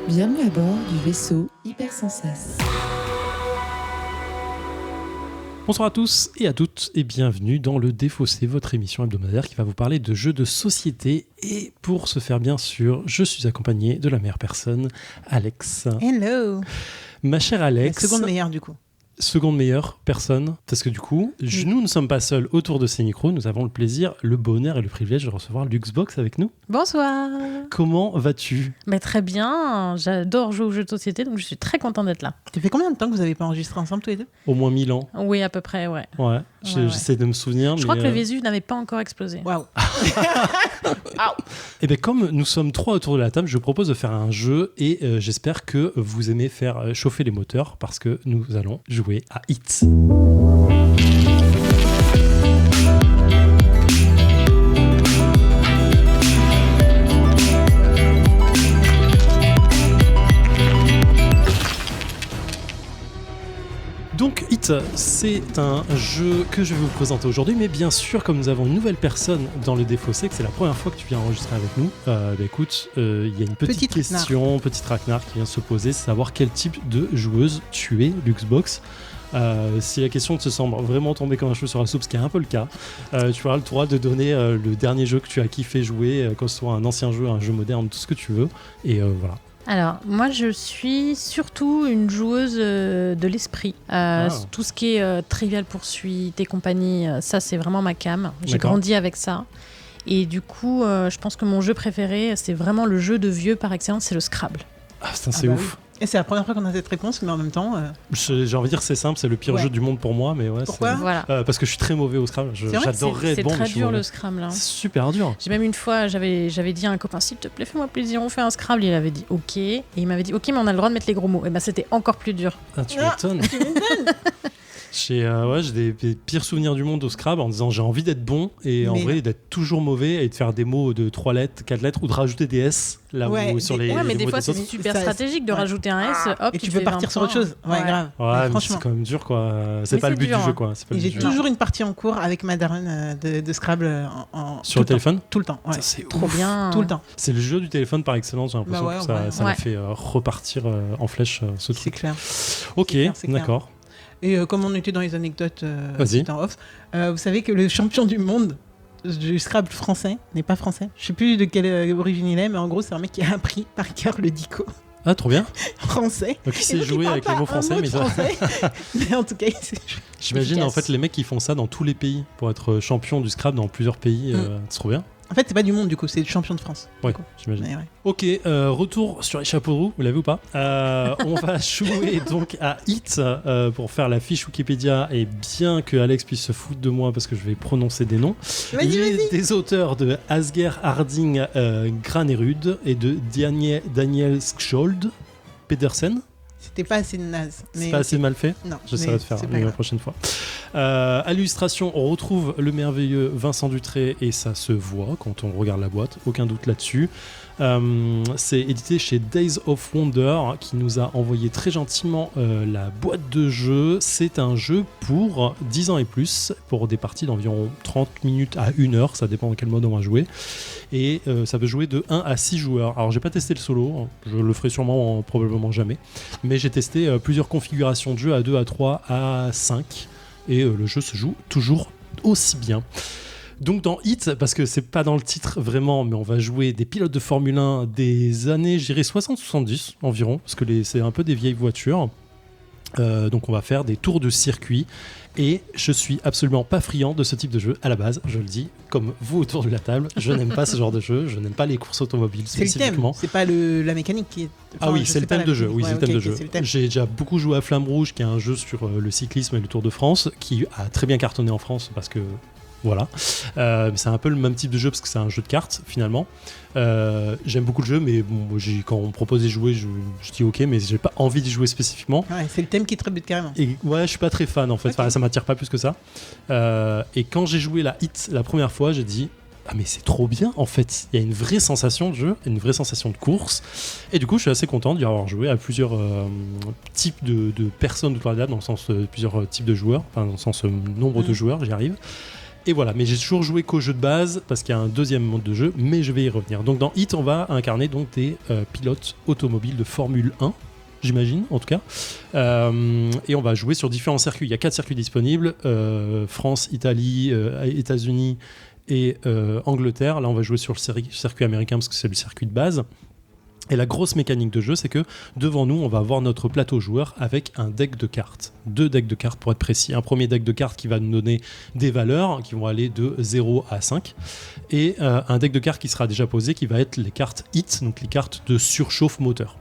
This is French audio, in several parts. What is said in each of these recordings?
Bienvenue à bord du vaisseau Hypersensas. Bonsoir à tous et à toutes et bienvenue dans le Défaussé, votre émission hebdomadaire qui va vous parler de jeux de société. Et pour ce faire bien sûr, je suis accompagné de la meilleure personne, Alex. Hello. Ma chère Alex. La seconde meilleure du coup. Seconde meilleure personne, parce que du coup, nous ne sommes pas seuls autour de ces micros, nous avons le plaisir, le bonheur et le privilège de recevoir Luxbox avec nous. Bonsoir. Comment vas-tu ? Très bien, j'adore jouer aux jeux de société, donc je suis très contente d'être là. Ça fait combien de temps que vous n'avez pas enregistré ensemble tous les deux ? Au moins 1000 ans. Oui, à peu près, ouais. Ouais, j'essaie de me souvenir. Je crois que le Vésuve n'avait pas encore explosé. Waouh. Et bien comme nous sommes trois autour de la table, je vous propose de faire un jeu et j'espère que vous aimez faire chauffer les moteurs parce que nous allons jouer à Hit. Donc Hit, c'est un jeu que je vais vous présenter aujourd'hui, mais bien sûr, comme nous avons une nouvelle personne dans le Défaussé, que c'est la première fois que tu viens enregistrer avec nous, écoute, il y a une petite question, petit traquenard qui vient se poser, c'est savoir quel type de joueuse tu es, Luxbox. Si la question te semble vraiment tomber comme un cheveu sur la soupe, ce qui est un peu le cas, tu auras le droit de donner le dernier jeu que tu as kiffé jouer, que ce soit un ancien jeu, un jeu moderne, tout ce que tu veux, et voilà. Alors, moi, je suis surtout une joueuse de l'esprit. Tout ce qui est Trivial Pursuit et compagnie, ça, c'est vraiment ma came. J'ai grandi avec ça. Et du coup, je pense que mon jeu préféré, c'est vraiment le jeu de vieux par excellence, c'est le Scrabble. Ah, c'est ouf. Oui. Et c'est la première fois qu'on a cette réponse, mais en même temps... J'ai envie de dire c'est simple, c'est le pire jeu du monde pour moi, mais ouais. Pourquoi ? Voilà. Parce que je suis très mauvais au Scrabble. J'adorerais être bon, mais je suis mauvais. C'est très dur le Scrabble. Hein. C'est super dur. J'ai même une fois, j'avais dit à un copain, s'il te plaît, fais-moi plaisir, on fait un Scrabble. Il avait dit OK. Et il m'avait dit OK, mais on a le droit de mettre les gros mots. Et ben c'était encore plus dur. Ah, tu m'étonnes. J'ai des pires souvenirs du monde au Scrabble en disant j'ai envie d'être bon et en vrai d'être toujours mauvais et de faire des mots de 3 lettres, 4 lettres ou de rajouter des S là où sur les mais les des mots fois des c'est autres. super stratégique de rajouter un S, hop, et tu peux partir sur autre chose. Ouais, grave. Ouais, mais franchement. c'est quand même dur quoi. C'est pas le but du jeu quoi. Et j'ai toujours une partie en cours avec ma daronne de Scrabble sur le téléphone. Tout le temps. Ouais. Ça, c'est trop bien. Tout le temps. C'est le jeu du téléphone par excellence. J'ai l'impression que ça m'a fait repartir en flèche ce truc. C'est clair. Ok, d'accord. Et comme on était dans les anecdotes en off, vous savez que le champion du monde du Scrabble français n'est pas français. Je sais plus de quelle origine il est, mais en gros, c'est un mec qui a appris par cœur le dico. Ah, trop bien. Français. Donc il sait jouer avec les mots français. Mais en tout cas, il sait jouer. J'imagine en fait les mecs qui font ça dans tous les pays pour être champion du Scrabble dans plusieurs pays. C'est trop bien. En fait, c'est pas du monde du coup, c'est le champion de France. Ouais, j'imagine. Ouais. Ok, retour sur les chapeaux de roue, vous l'avez ou pas on va jouer donc à Hit pour faire la fiche Wikipédia et bien que Alex puisse se foutre de moi parce que je vais prononcer des noms. Vas-y. Des auteurs de Asger Harding Granerud et de Daniel Skjold Pedersen. C'était pas assez naze. C'est pas assez mal fait ? Non. J'essaierai de faire la prochaine fois. À l'illustration, on retrouve le merveilleux Vincent Dutré et ça se voit quand on regarde la boîte, aucun doute là-dessus. C'est édité chez Days of Wonder qui nous a envoyé très gentiment la boîte de jeu. C'est un jeu pour 10 ans et plus, pour des parties d'environ 30 minutes à 1 heure, ça dépend dans quel mode on va jouer. Et ça peut jouer de 1 à 6 joueurs. Alors j'ai pas testé le solo, je le ferai sûrement probablement jamais, mais j'ai testé plusieurs configurations de jeu à 2, à 3, à 5 et le jeu se joue toujours aussi bien. Donc dans Hit, parce que c'est pas dans le titre vraiment, mais on va jouer des pilotes de Formule 1 des années, je dirais 60-70 environ, parce que c'est un peu des vieilles voitures. Donc on va faire des tours de circuit et je suis absolument pas friand de ce type de jeu à la base, je le dis, comme vous autour de la table, je n'aime pas ce genre de jeu, je n'aime pas les courses automobiles spécifiquement. C'est le thème, c'est pas la mécanique qui est... Ah oui, c'est le thème de jeu. Oui, c'est le thème de jeu. C'est le thème. J'ai déjà beaucoup joué à Flamme Rouge, qui est un jeu sur le cyclisme et le Tour de France, qui a très bien cartonné en France parce que voilà. C'est un peu le même type de jeu parce que c'est un jeu de cartes finalement. J'aime beaucoup le jeu, mais bon, quand on me propose d'y jouer, je dis ok, mais j'ai pas envie d'y jouer spécifiquement. Ouais, c'est le thème qui te rebute carrément. Et ouais, je suis pas très fan en fait. Enfin, ça m'attire pas plus que ça. Et quand j'ai joué la Hit la première fois, j'ai dit ah mais c'est trop bien en fait. Il y a une vraie sensation de jeu, une vraie sensation de course. Et du coup, je suis assez content d'y avoir joué à plusieurs types de personnes autour de la table, dans le sens plusieurs types de joueurs, enfin dans le sens nombre de joueurs, j'y arrive. Et voilà, mais j'ai toujours joué qu'au jeu de base parce qu'il y a un deuxième mode de jeu, mais je vais y revenir. Donc dans Heat, on va incarner donc des pilotes automobiles de Formule 1, j'imagine en tout cas. Et on va jouer sur différents circuits. Il y a 4 circuits disponibles, France, Italie, États-Unis et Angleterre. Là, on va jouer sur le circuit américain parce que c'est le circuit de base. Et la grosse mécanique de jeu, c'est que devant nous, on va avoir notre plateau joueur avec un deck de cartes. 2 decks de cartes pour être précis. Un premier deck de cartes qui va nous donner des valeurs qui vont aller de 0 à 5. Et un deck de cartes qui sera déjà posé qui va être les cartes HIT, donc les cartes de surchauffe moteur.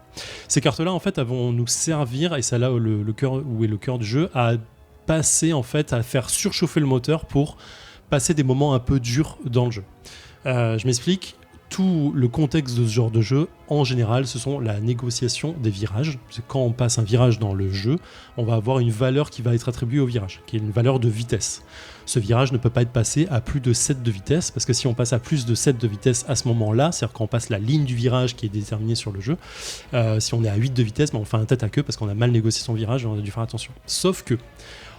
Ces cartes-là, en fait, elles vont nous servir, et c'est là où le cœur du jeu, à passer, en fait, à faire surchauffer le moteur pour passer des moments un peu durs dans le jeu. Je m'explique. Tout le contexte de ce genre de jeu, en général, ce sont la négociation des virages. C'est quand on passe un virage dans le jeu, on va avoir une valeur qui va être attribuée au virage, qui est une valeur de vitesse. Ce virage ne peut pas être passé à plus de 7 de vitesse, parce que si on passe à plus de 7 de vitesse à ce moment-là, c'est-à-dire quand on passe la ligne du virage qui est déterminée sur le jeu, si on est à 8 de vitesse, on fait un tête à queue parce qu'on a mal négocié son virage et on a dû faire attention. Sauf que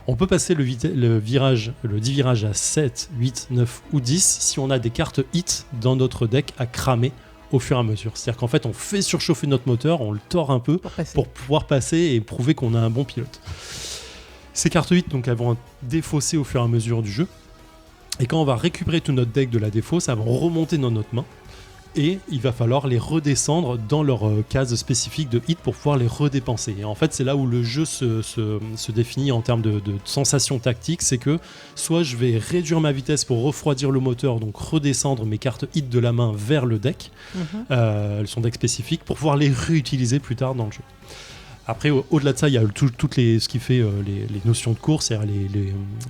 on peut passer le 10 virages à 7, 8, 9 ou 10 si on a des cartes hit dans notre deck à cramer au fur et à mesure. C'est-à-dire qu'en fait, on fait surchauffer notre moteur, on le tord un peu pour pouvoir passer et prouver qu'on a un bon pilote. Ces cartes hit, donc, elles vont défausser au fur et à mesure du jeu. Et quand on va récupérer tout notre deck de la défausse, elles vont remonter dans notre main. Et il va falloir les redescendre dans leur case spécifique de hit pour pouvoir les redépenser. Et en fait, c'est là où le jeu se définit en termes de sensations tactiques. C'est que soit je vais réduire ma vitesse pour refroidir le moteur, donc redescendre mes cartes hit de la main vers le deck, son deck spécifique, pour pouvoir les réutiliser plus tard dans le jeu. Après, au-delà de ça, il y a ce qui fait les notions de course, c'est-à-dire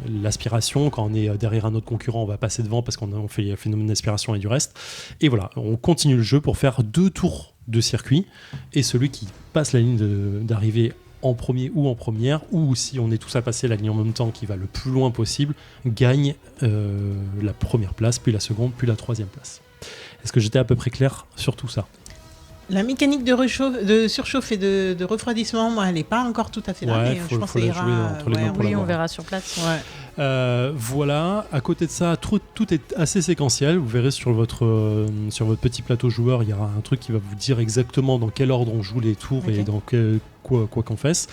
l'aspiration. Quand on est derrière un autre concurrent, on va passer devant parce qu'on fait le phénomène d'aspiration et du reste. Et voilà, on continue le jeu pour faire 2 tours de circuit. Et celui qui passe la ligne d'arrivée en premier ou en première, ou si on est tous à passer la ligne en même temps, qui va le plus loin possible, gagne la première place, puis la seconde, puis la troisième place. Est-ce que j'étais à peu près clair sur tout ça ? La mécanique de surchauffe et de refroidissement, moi, elle n'est pas encore tout à fait là, mais je pense que ça ira. Oui, on verra sur place. Ouais. Voilà, à côté de ça, tout est assez séquentiel. Vous verrez sur votre petit plateau joueur, il y aura un truc qui va vous dire exactement dans quel ordre on joue les tours et dans quoi qu'on fasse.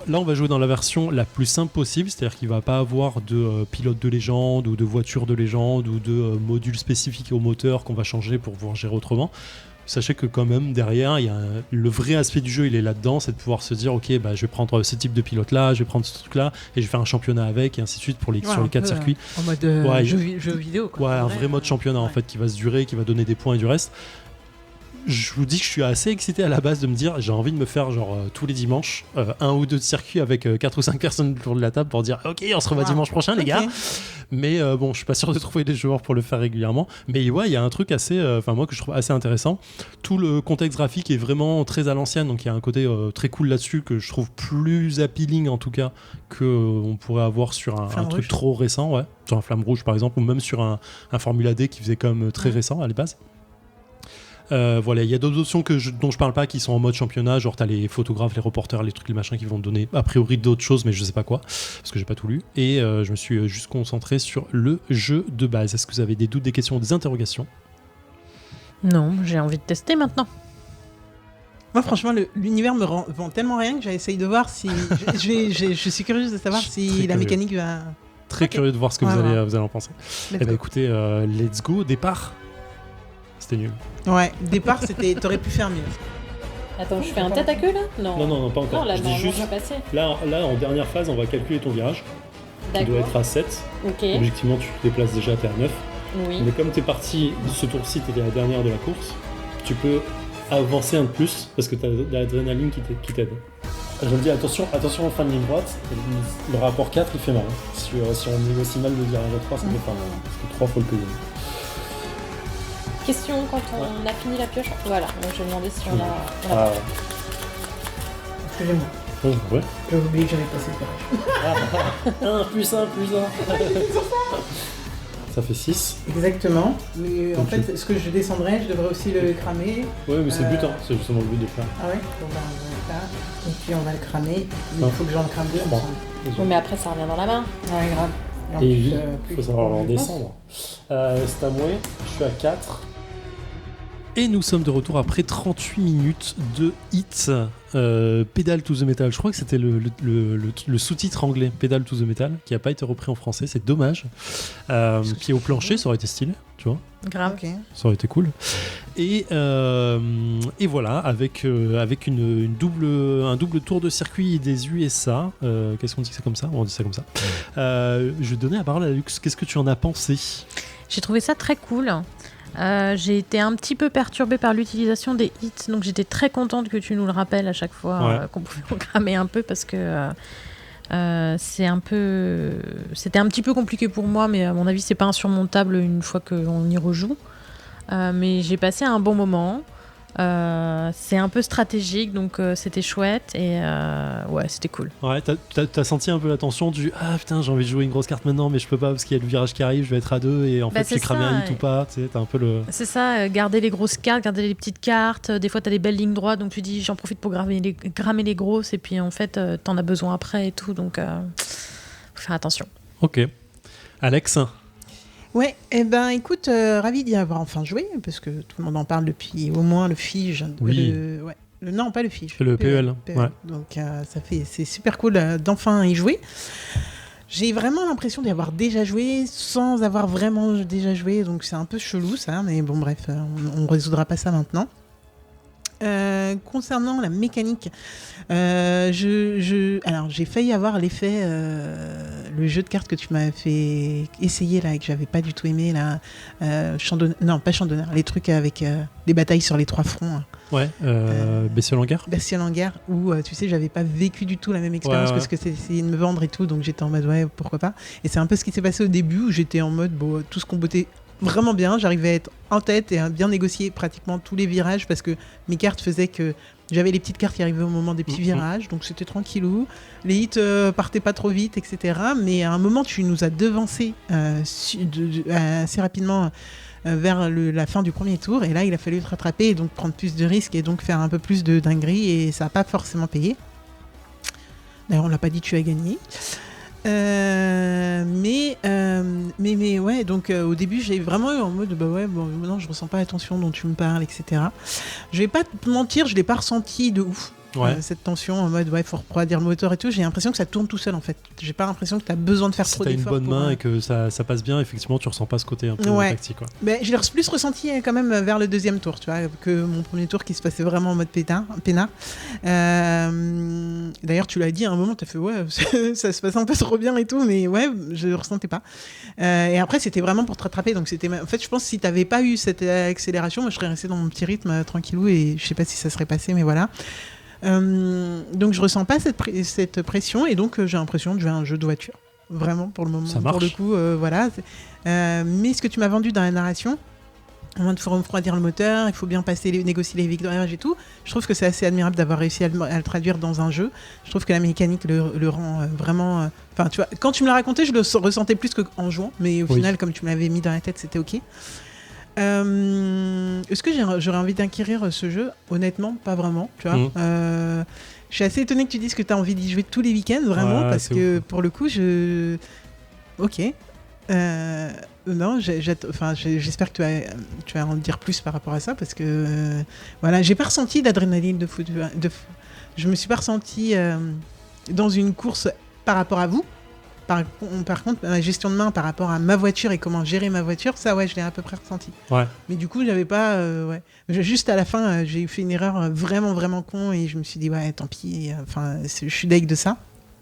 Là, on va jouer dans la version la plus simple possible, c'est-à-dire qu'il ne va pas avoir de pilote de légende ou de voiture de légende ou de module spécifique au moteur qu'on va changer pour pouvoir gérer autrement. Sachez que quand même derrière, il y a le vrai aspect du jeu, il est là-dedans, c'est de pouvoir se dire ok, je vais prendre ce type de pilote là, je vais prendre ce truc là et je vais faire un championnat avec et ainsi de suite sur les 4 circuits. En mode jeu vidéo quoi. Ouais, un vrai mode championnat en fait qui va se durer, qui va donner des points et du reste. Je vous dis que je suis assez excité à la base de me dire j'ai envie de me faire tous les dimanches 1 ou 2 circuits avec 4 ou 5 personnes autour de la table pour dire ok, on se revoit dimanche prochain les gars. Mais je suis pas sûr de trouver des joueurs pour le faire régulièrement, mais ouais, il y a un truc assez moi que je trouve assez intéressant. Tout le contexte graphique est vraiment très à l'ancienne, donc il y a un côté très cool là-dessus que je trouve plus appealing en tout cas que on pourrait avoir sur un truc trop récent, sur un Flamme Rouge par exemple, ou même sur un Formula D qui faisait quand même très récent à la base. Voilà, il y a d'autres options dont je parle pas qui sont en mode championnat, genre t'as les photographes, les reporters, les trucs, les machins qui vont te donner a priori d'autres choses, mais je sais pas quoi parce que j'ai pas tout lu et je me suis juste concentré sur le jeu de base. Est-ce que vous avez des doutes, des questions ou des interrogations ? Non, j'ai envie de tester maintenant. Moi franchement l'univers me vend tellement rien que j'essaye de voir si je suis curieuse de savoir si la mécanique va... Très curieux de voir ce que vous allez en penser. Eh ben écoutez, let's go, départ. C'était nul. Ouais, départ, t'aurais pu faire mieux. Attends, je fais un tête à queue là ? Non, pas encore. Non, là, je dis juste, là, en dernière phase, on va calculer ton virage. D'accord. Tu dois être à 7. Ok. Objectivement, tu te déplaces déjà, t'es à 9. Oui. Mais comme t'es parti, ce tour-ci, t'étais la dernière de la course, tu peux avancer un de plus parce que t'as de l'adrénaline qui t'aide. Je le dis, attention en fin de ligne droite, le rapport 4, il fait mal. Si on négocie mal le virage à 3, ça fait pas mal. Parce que 3 faut le payer. Question quand on a fini la pioche. Voilà, donc je vais demander si on a. Excusez-moi. Ouais. J'avais oublié que j'avais passé le virage. 1 plus 1 plus 1. Ça fait 6. Exactement. Mais en fait, ce que je descendrai, je devrais aussi le cramer. Ouais, mais c'est le but, c'est justement le but de faire. Ah ouais. Donc on va là. Et puis on va le cramer. Il faut que j'en crame 2. Oui, mais après ça revient dans la main. Ouais, grave. en Et plus, oui, plus faut savoir en je pense. descendre. C'est à moi, je suis à 4. Et nous sommes de retour après 38 minutes de hit. Pedal to the Metal. Je crois que c'était le sous-titre anglais, Pedal to the Metal, qui n'a pas été repris en français. C'est dommage. Pied au plancher, ça aurait été stylé, tu vois. Grave. Ok. Ça aurait été cool. Et voilà, avec un double tour de circuit des USA. Qu'est-ce qu'on dit que c'est comme ça ? On dit ça comme ça. Je vais donner la parole à Lux. Qu'est-ce que tu en as pensé ? J'ai trouvé ça très cool. J'ai été un petit peu perturbée par l'utilisation des hits, donc j'étais très contente que tu nous le rappelles à chaque fois qu'on pouvait programmer un peu parce que c'était un petit peu compliqué pour moi, mais à mon avis c'est pas insurmontable une fois qu'on y rejoue. Mais j'ai passé un bon moment. C'est un peu stratégique, donc c'était chouette et ouais, c'était cool. Ouais, t'as senti un peu la tension du ah putain, j'ai envie de jouer une grosse carte maintenant, mais je peux pas parce qu'il y a le virage qui arrive, je vais être à 2 et en fait j'ai cramé un hit ou pas, tu sais, t'as un peu le. C'est ça, garder les grosses cartes, garder les petites cartes. Des fois t'as des belles lignes droites, donc tu dis j'en profite pour grammer les grosses et puis en fait t'en as besoin après et tout, donc faut faire attention. Ok. Alex ? Ouais, eh ben écoute, ravi d'y avoir enfin joué, parce que tout le monde en parle depuis au moins le FIGE. Oui. Non, pas le FIGE. Le PEL. Ouais. Donc c'est super cool d'enfin y jouer. J'ai vraiment l'impression d'y avoir déjà joué sans avoir vraiment déjà joué, donc c'est un peu chelou ça, mais bon bref, on résoudra pas ça maintenant. Concernant la mécanique, alors j'ai failli avoir l'effet, le jeu de cartes que tu m'as fait essayer là et que j'avais pas du tout aimé là, non pas champ d'honneur, les trucs avec les batailles sur les 3 fronts. Hein. Ouais, Bestiole en guerre. Bestiole en guerre, où tu sais, j'avais pas vécu du tout la même expérience que ce que c'est essayé de me vendre et tout, donc j'étais en mode ouais, pourquoi pas. Et c'est un peu ce qui s'est passé au début où j'étais en mode bon, tout ce qu'on bottait vraiment bien, j'arrivais à être en tête et à bien négocier pratiquement tous les virages parce que mes cartes faisaient que j'avais les petites cartes qui arrivaient au moment des petits virages, donc c'était tranquillou. Les hits partaient pas trop vite, etc. Mais à un moment, tu nous as devancé assez rapidement vers la fin du premier tour, et là, il a fallu te rattraper et donc prendre plus de risques et donc faire un peu plus de dingueries, et ça n'a pas forcément payé. D'ailleurs, on l'a pas dit, tu as gagné. Mais ouais, donc au début j'ai vraiment eu en mode bah ouais, bon, maintenant je ressens pas la tension dont tu me parles, etc. Je vais pas te mentir, je l'ai pas ressenti de ouf. Cette tension en mode ouais, faut refroidir le moteur et tout, j'ai l'impression que ça tourne tout seul en fait. J'ai pas l'impression que tu as besoin de faire trop d'efforts. Si t'as une bonne main et que ça passe bien, effectivement tu ressens pas ce côté un peu tactique quoi. Mais je l'ai plus ressenti quand même vers le deuxième tour, tu vois, que mon premier tour qui se passait vraiment en mode peinard. D'ailleurs tu l'as dit à un moment, t'as fait ouais, ça se passait un peu trop bien et tout, mais ouais, je le ressentais pas. Et après c'était vraiment pour te rattraper, donc c'était en fait je pense que si t'avais pas eu cette accélération, moi je serais resté dans mon petit rythme tranquillou et je sais pas si ça serait passé, mais voilà. Donc je ressens pas cette pression et donc j'ai l'impression de jouer à un jeu de voiture vraiment pour le moment. Ça marche. Pour le coup voilà, mais ce que tu m'as vendu dans la narration, au moment de refroidir le moteur, il faut bien négocier les virages et tout, je trouve que c'est assez admirable d'avoir réussi à le traduire dans un jeu. Je trouve que la mécanique le rend vraiment enfin tu vois, quand tu me l'as raconté je le ressentais plus qu'en jouant, mais au final comme tu me l'avais mis dans la tête c'était ok. Est-ce que j'aurais envie d'acquérir ce jeu ? Honnêtement, pas vraiment. Tu vois. Je suis assez étonnée que tu dises que tu as envie d'y jouer tous les week-ends, vraiment, parce que pour le coup, ok. Non, j'espère que tu vas en dire plus par rapport à ça, parce que voilà, j'ai pas ressenti d'adrénaline de foot. Je me suis pas ressenti dans une course par rapport à vous. Par contre, ma gestion de main par rapport à ma voiture et comment gérer ma voiture, ça, ouais, je l'ai à peu près ressenti. Ouais. Mais du coup, j'avais pas... Juste à la fin, j'ai fait une erreur vraiment, vraiment con et je me suis dit, ouais, tant pis. Je suis deg de ça.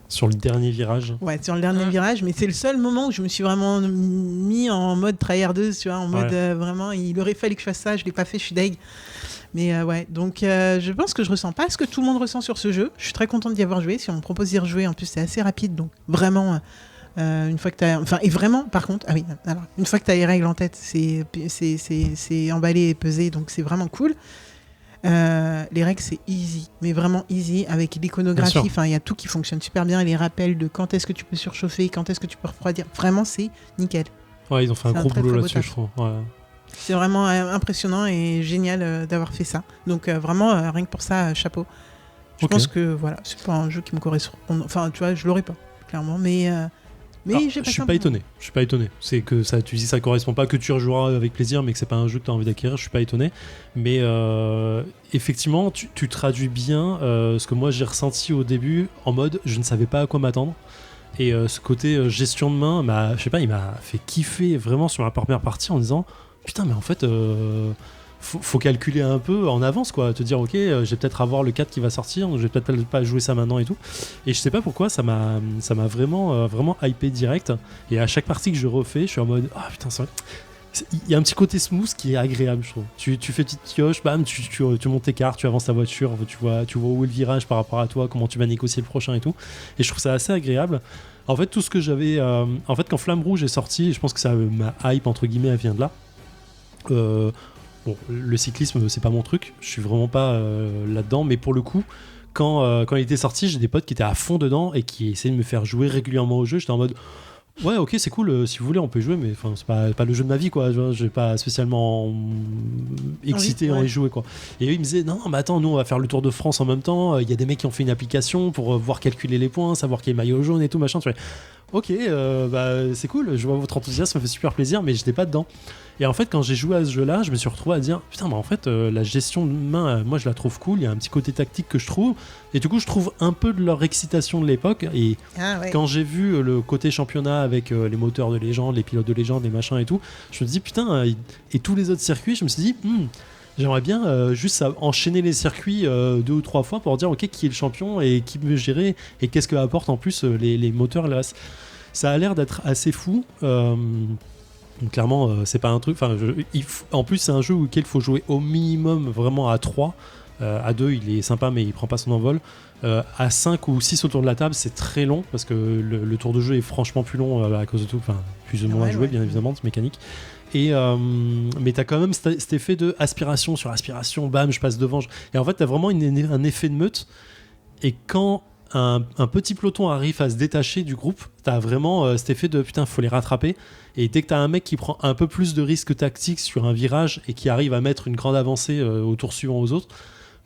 Sur le dernier virage. Ouais, sur le dernier virage, mais c'est le seul moment où je me suis vraiment mis en mode tryhardeuse, tu vois, en mode vraiment, il aurait fallu que je fasse ça, je l'ai pas fait, je suis deg. Mais ouais, donc je pense que je ressens pas ce que tout le monde ressent sur ce jeu. Je suis très contente d'y avoir joué. Si on me propose d'y rejouer, en plus c'est assez rapide, donc vraiment, une fois que t'as... Enfin, et vraiment, par contre, alors, une fois que t'as les règles en tête, c'est emballé et pesé, donc c'est vraiment cool. Les règles c'est easy, mais vraiment easy, avec l'iconographie, enfin il y a tout qui fonctionne super bien, les rappels de quand est-ce que tu peux surchauffer, quand est-ce que tu peux refroidir, vraiment c'est nickel. Ouais, ils ont fait un gros boulot là-dessus, je trouve. Ouais. C'est vraiment impressionnant et génial d'avoir fait ça. Donc vraiment, rien que pour ça, chapeau. Je pense que voilà, c'est pas un jeu qui me correspond. Enfin, tu vois, je l'aurais pas, clairement. Mais Mais je suis pas étonné. C'est que ça, tu dis que ça correspond pas, que tu rejoueras avec plaisir, mais que c'est pas un jeu que tu as envie d'acquérir. Je suis pas étonné. Mais effectivement, tu traduis bien ce que moi j'ai ressenti au début, en mode je ne savais pas à quoi m'attendre. Et ce côté gestion de main, je sais pas, il m'a fait kiffer vraiment sur la première partie en disant putain, mais en fait. Faut calculer un peu en avance, quoi, te dire ok, je vais peut-être avoir le 4 qui va sortir, donc je vais peut-être pas jouer ça maintenant et tout. Et je sais pas pourquoi ça m'a vraiment hypé direct. Et à chaque partie que je refais, je suis en mode ah putain, c'est vrai. Il y a un petit côté smooth qui est agréable, je trouve. Tu fais petite pioche, bam, tu montes tes cartes, tu avances ta voiture, tu vois où est le virage par rapport à toi, comment tu vas négocier le prochain et tout. Et je trouve ça assez agréable. En fait, tout ce que j'avais, en fait, quand Flamme Rouge est sorti, je pense que ça ma hype entre guillemets, elle vient de là. Bon, le cyclisme, c'est pas mon truc, je suis vraiment pas là-dedans, mais pour le coup, quand il était sorti, j'ai des potes qui étaient à fond dedans et qui essayaient de me faire jouer régulièrement au jeu. J'étais en mode, ouais, ok, c'est cool, si vous voulez, on peut jouer, mais c'est pas le jeu de ma vie, quoi. Je vais pas spécialement excité à y jouer, quoi. Et eux, ils me disaient, non, mais attends, nous, on va faire le Tour de France en même temps. Il y a des mecs qui ont fait une application pour voir calculer les points, savoir quel maillot jaune et tout, machin. Tu vois. Ok, c'est cool, je vois votre enthousiasme, ça me fait super plaisir, mais j'étais pas dedans. Et en fait, quand j'ai joué à ce jeu-là, je me suis retrouvé à dire putain, mais en fait, la gestion de main, moi je la trouve cool, il y a un petit côté tactique que je trouve, et du coup, je trouve un peu de leur excitation de l'époque. Et quand j'ai vu le côté championnat avec les moteurs de légende, les pilotes de légende, les machins et tout, je me dis putain, et tous les autres circuits, je me suis dit, j'aimerais bien juste enchaîner les circuits 2 ou 3 fois pour dire ok, qui est le champion et qui peut gérer et qu'est-ce que apportent en plus les moteurs là. Ça a l'air d'être assez fou. Donc clairement, c'est pas un truc. En plus, c'est un jeu auquel il faut jouer au minimum vraiment à 3. À 2, il est sympa, mais il prend pas son envol. À 5 ou 6 autour de la table, c'est très long parce que le tour de jeu est franchement plus long à cause de tout. Enfin, plus ou moins à jouer, bien évidemment, de mécanique. Et mais t'as quand même cet effet de aspiration sur aspiration, bam, je passe devant. Et en fait, t'as vraiment un effet de meute. Et quand un petit peloton arrive à se détacher du groupe, t'as vraiment cet effet de putain, faut les rattraper. Et dès que t'as un mec qui prend un peu plus de risques tactiques sur un virage et qui arrive à mettre une grande avancée au tour suivant aux autres,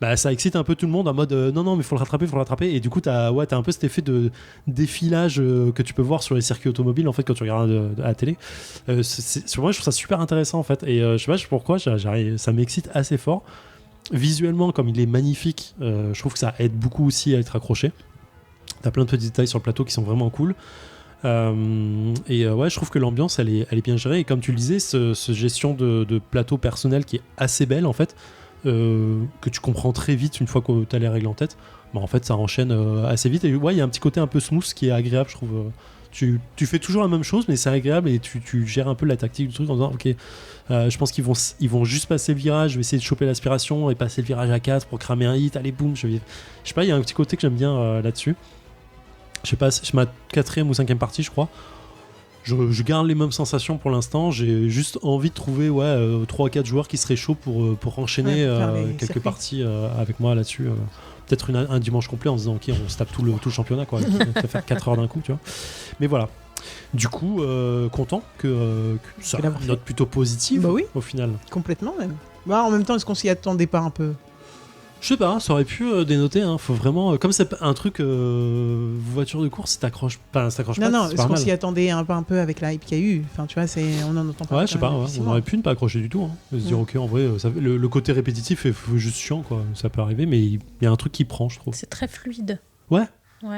bah ça excite un peu tout le monde en mode non mais faut le rattraper. Et du coup t'as un peu cet effet de défilage que tu peux voir sur les circuits automobiles en fait quand tu regardes à la télé. Sur moi je trouve ça super intéressant en fait. Et je sais pas pourquoi ça m'excite assez fort. Visuellement, comme il est magnifique, je trouve que ça aide beaucoup aussi à être accroché. T'as plein de petits détails sur le plateau qui sont vraiment cool. Je trouve que l'ambiance elle est bien gérée. Et comme tu le disais, ce gestion de plateau personnel qui est assez belle en fait, que tu comprends très vite une fois que t'as les règles en tête, en fait ça enchaîne assez vite. Et il y a un petit côté un peu smooth qui est agréable, je trouve. Tu fais toujours la même chose, mais c'est agréable et tu gères un peu la tactique du truc en disant ok, je pense qu'ils vont juste passer le virage, je vais essayer de choper l'aspiration et passer le virage à 4 pour cramer un hit, allez boum, je sais pas, il y a un petit côté que j'aime bien là-dessus. Je sais pas, c'est ma 4e ou 5e partie je crois. Je garde les mêmes sensations pour l'instant, j'ai juste envie de trouver 3-4 joueurs qui seraient chauds pour enchaîner quelques parties avec moi là-dessus. Peut-être un dimanche complet en se disant ok, on se tape tout le championnat quoi, on peut faire 4 heures d'un coup, tu vois. Mais voilà. Du coup, content que ça a une note plutôt positive au final. Complètement même. En même temps, est-ce qu'on s'y attendait pas un peu ? Je sais pas, ça aurait pu dénoter. Faut vraiment, comme c'est un truc voiture de course, t'accroches pas. Non, est-ce qu'on s'y attendait un peu avec la hype qu'il y a eu ? Enfin, tu vois, on en entend pas. Ouais, je sais pas. On aurait pu ne pas accrocher du tout. De se dire ok, en vrai, le côté répétitif est juste chiant, quoi. Ça peut arriver, mais il y a un truc qui prend, je trouve. C'est très fluide. Ouais.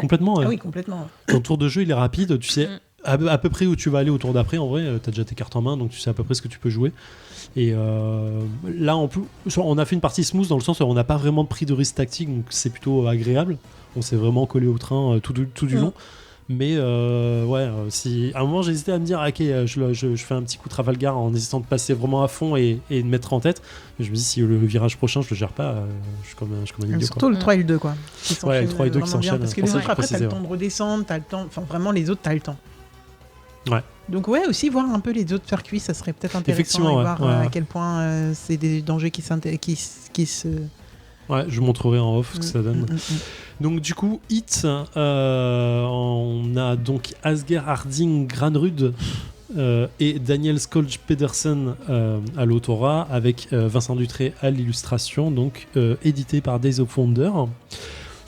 Complètement. Ah oui, complètement. Ton tour de jeu, il est rapide. Tu sais à peu près où tu vas aller au tour d'après. En vrai, t'as déjà tes cartes en main, donc tu sais à peu près ce que tu peux jouer. Et là, en plus, on a fait une partie smooth dans le sens où on n'a pas vraiment pris de risque tactique, donc c'est plutôt agréable. On s'est vraiment collé au train tout du long. Mais si à un moment j'hésitais à me dire ok, je fais un petit coup Trafalgar en hésitant de passer vraiment à fond et de mettre en tête. Mais je me dis si le virage prochain je le gère pas, je suis comme un idiot. Surtout le 3 et le 2 quoi. Le 3 et 2 qui s'enchaînent. Parce que les autres après t'as le temps de redescendre, t'as le temps. Enfin vraiment les autres t'as le temps. Ouais. Donc aussi voir un peu les autres circuits, ça serait peut-être intéressant de voir à quel point c'est des dangers qui se... Ouais, je montrerai en off ce que ça donne. Donc du coup, Hit, on a donc Asger Harding Granrud et Daniel Skolj Pedersen à l'autorat avec Vincent Dutré à l'illustration, donc édité par Days of Wonder.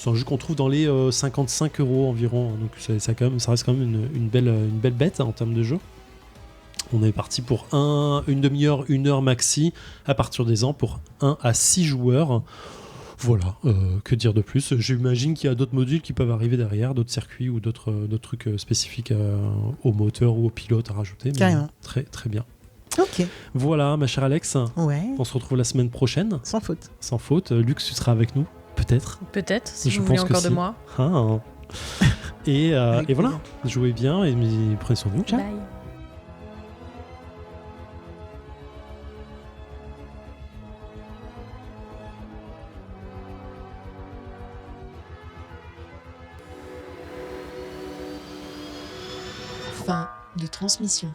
C'est un jeu qu'on trouve dans les 55 € environ, donc ça reste quand même une belle bête en termes de jeu. On est parti pour une demi-heure, 1 heure maxi à partir des ans pour 1 à 6 joueurs. Voilà, que dire de plus. J'imagine qu'il y a d'autres modules qui peuvent arriver derrière, d'autres circuits ou d'autres trucs spécifiques au moteur ou au pilote à rajouter. Carrément. Très très bien. Ok. Voilà, ma chère Alex. Ouais. On se retrouve la semaine prochaine. Sans faute. Sans faute. Lux, tu seras avec nous, peut-être. Peut-être, si Je vous voulez pense que encore de si. moi. Ah. Et Avec voilà, plaisir. jouez bien et prenez soin de vous. Ciao. Bye. Fin de transmission.